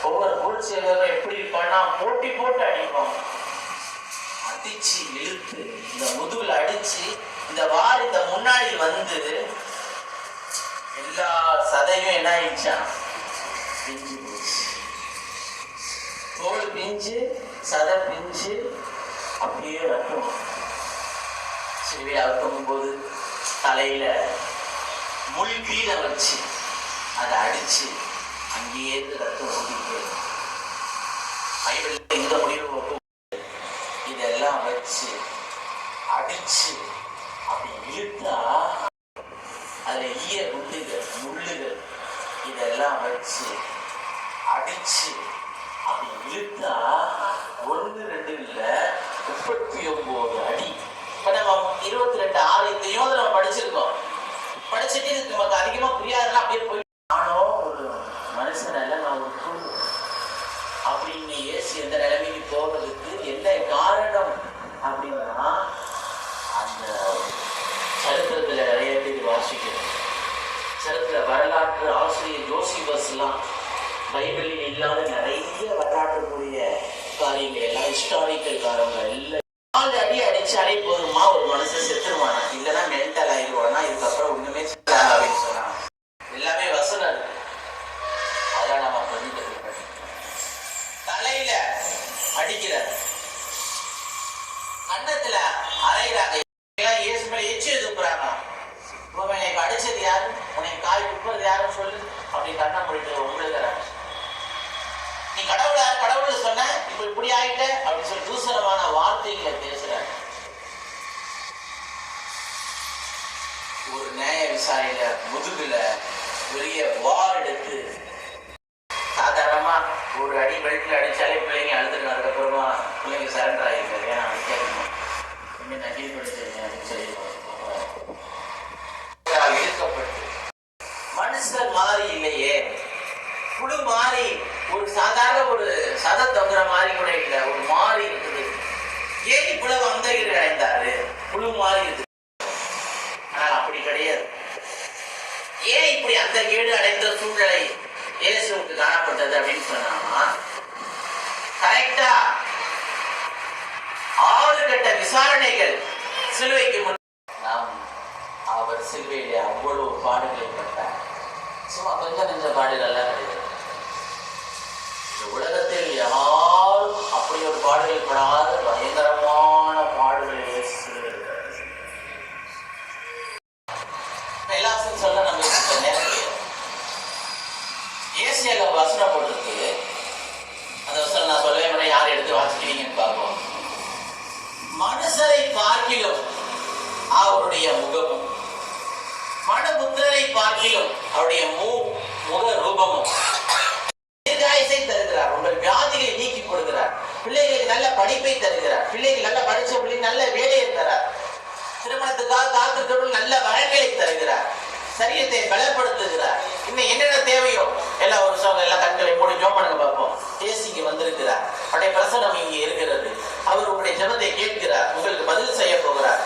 ஒவ்வொரு பொருள் சேவகரும் எப்படி இருப்பான்னா போட்டி போட்டு அடிப்பான். அடிச்சு இழுத்து இந்த முதுகுல அடிச்சு இந்த வார் இந்த முன்னாடி வந்து எல்லா சதையும் என்ன ஆயிடுச்சா, பிஞ்சு போச்சு. தோல் பிஞ்சு சதை பிஞ்சு அப்படியே ரத்தம். சிலுவையை அறுக்கும் போது தலையில முள் கீழே வச்சு அதை அடிச்சு அங்கேயே ரத்தம் ஓடிட்டு பைபிள்ல இந்த முடிவு இதெல்லாம் வச்சு அடிச்சு அப்படி இழுத்தா அதுல ஈய குண்டுகள் முள்ளுகள் இதெல்லாம் வச்சு அடிச்சு அப்படி இழுத்தா 1 2 இல்ல 39 அடி. இப்ப நம்ம 22:6 நம்ம படிச்சிருக்கோம். படிச்சுட்டு இதுக்கு நமக்கு அதிகமா புரியாதுன்னா அப்படியே போய் நானும் ஒரு மனுஷனால நான் ஒரு குழு அப்படின்னு ஏசி எந்த நிலைமைக்கு போகிறதுக்கு என்ன காரணம் அப்படின்னா அந்த சரித்திரத்துல நிறைய பேர் வாசிக்கிறோம். சரித்திர வரலாற்று ஆசிரியர் ஜோசிபஸ் எல்லாம் பைபிளில் இல்லாத நிறைய வரலாற்றுக்குரிய காரியங்கள் எல்லாம் ஹிஸ்டாரிக்கல் காரணங்கள் எல்லாம் 4 அடி அடிச்சாலே போதுமா ஒரு மனுஷன் செத்துருவானா, இல்லைன்னா மென்டல் ஆயிடுவானா, இதுக்கப்புறம் ஒண்ணுமே அப்படின்னு சொன்னாங்க. எல்லாமே வசனம் இருக்கு. அதெல்லாம் நம்ம புரிஞ்சுக்க. தலையில அடிக்கிறார், கண்ணத்துல அரைகிறாங்க, இயேசு மேல எச்சி துப்புறாங்க. உன்னை அடிச்சது யாரு, உன்னை காய் துப்புறது யாருன்னு சொல்லு அப்படி கண்ணை முடிட்டு உங்களுக்கு நீ கடவுளா கடவுள் சொன்ன இப்ப இப்படி ஆயிட்ட அப்படின்னு சொல்லி தூசணமான வார்த்தைகளை பேசுறாங்க. ஒரு நியாய விசாரியில முதுகுல பெரிய வார் எடுத்து சாதாரணமா ஒரு அடி பெல்ட்ல அடிச்சாலே பிள்ளைங்க அழுதுட்டு அதுக்கப்புறமா பிள்ளைங்க சரண்டர் ஆகிருக்காரு. ஏன்னா அடிக்கணும் இன்னும் நான் கீழ்படுத்தேன் அப்படின்னு சொல்லி இழுக்கப்பட்டு மனுஷன் மாறி இல்லையே, புழு மாறி ஒரு சாதாரண ஒரு சத தொங்குற மாதிரி கூட இல்லை, ஒரு மாறி இருக்குது. ஏன் இவ்வளவு அந்த அடைந்தாரு, புழு மாறி இருக்கு. ஆனால் அப்படி கிடையாது. ஏன் இப்படி அந்த கேடு அடைந்த சூழ்நிலை இயேசுவுக்கு காணப்பட்டது அப்படின்னு சொன்னா கரெக்டா 6 கட்ட விசாரணைகள் சிலுவைக்கு முன் நாம் அவர் சிலுவையிலே அவ்வளவு பாடுகளை பட்டார். சும்மா கொஞ்சம் நெஞ்ச பாடுகள்லாம் கிடையாது. இந்த உலகத்தில் யாரும் அப்படி ஒரு பாடுகள் படாத பயங்கரமான பாடுகளை எல்லாத்தையும் சொல்ல நம்ம நேரம் ஏசியால வசனம் போட்டிருக்கு. அந்த வசனம் நான் சொல்லவே முறை யார் எடுத்து வாசிக்கிறீங்கன்னு பார்ப்போம். மனுஷரை பார்க்கிலும் அவருடைய முகமும், மனுபுத்திரரை பார்க்கிலும் அவருடைய முக ரூபமும் தீர்காயுசை தருகிறார். உங்கள் வியாதிகளை நீக்கி கொடுக்கிறார். பிள்ளைகளுக்கு நல்ல படிப்பை தருகிறார். பிள்ளைகள் நல்ல படிச்ச பிள்ளைங்க நல்ல வேலையை தரார். திருமணத்துக்காக காத்திருக்கிறவர்கள் நல்ல வரங்களை தருகிறார். சரீரத்தை பலப்படுத்துகிறார். இன்னும் என்னென்ன தேவையோ எல்லா வருஷம் எல்லாம் கண்களை மூடி ஜெபம் பண்ணுங்க பார்ப்போம். இயேசுக்கு வந்திருக்கிறார். அவருடைய பிரசனம் இங்கே இருக்கிறது. அவர் உங்களுடைய ஜெபத்தை கேட்கிறார். உங்களுக்கு பதில் செய்ய போகிறார்.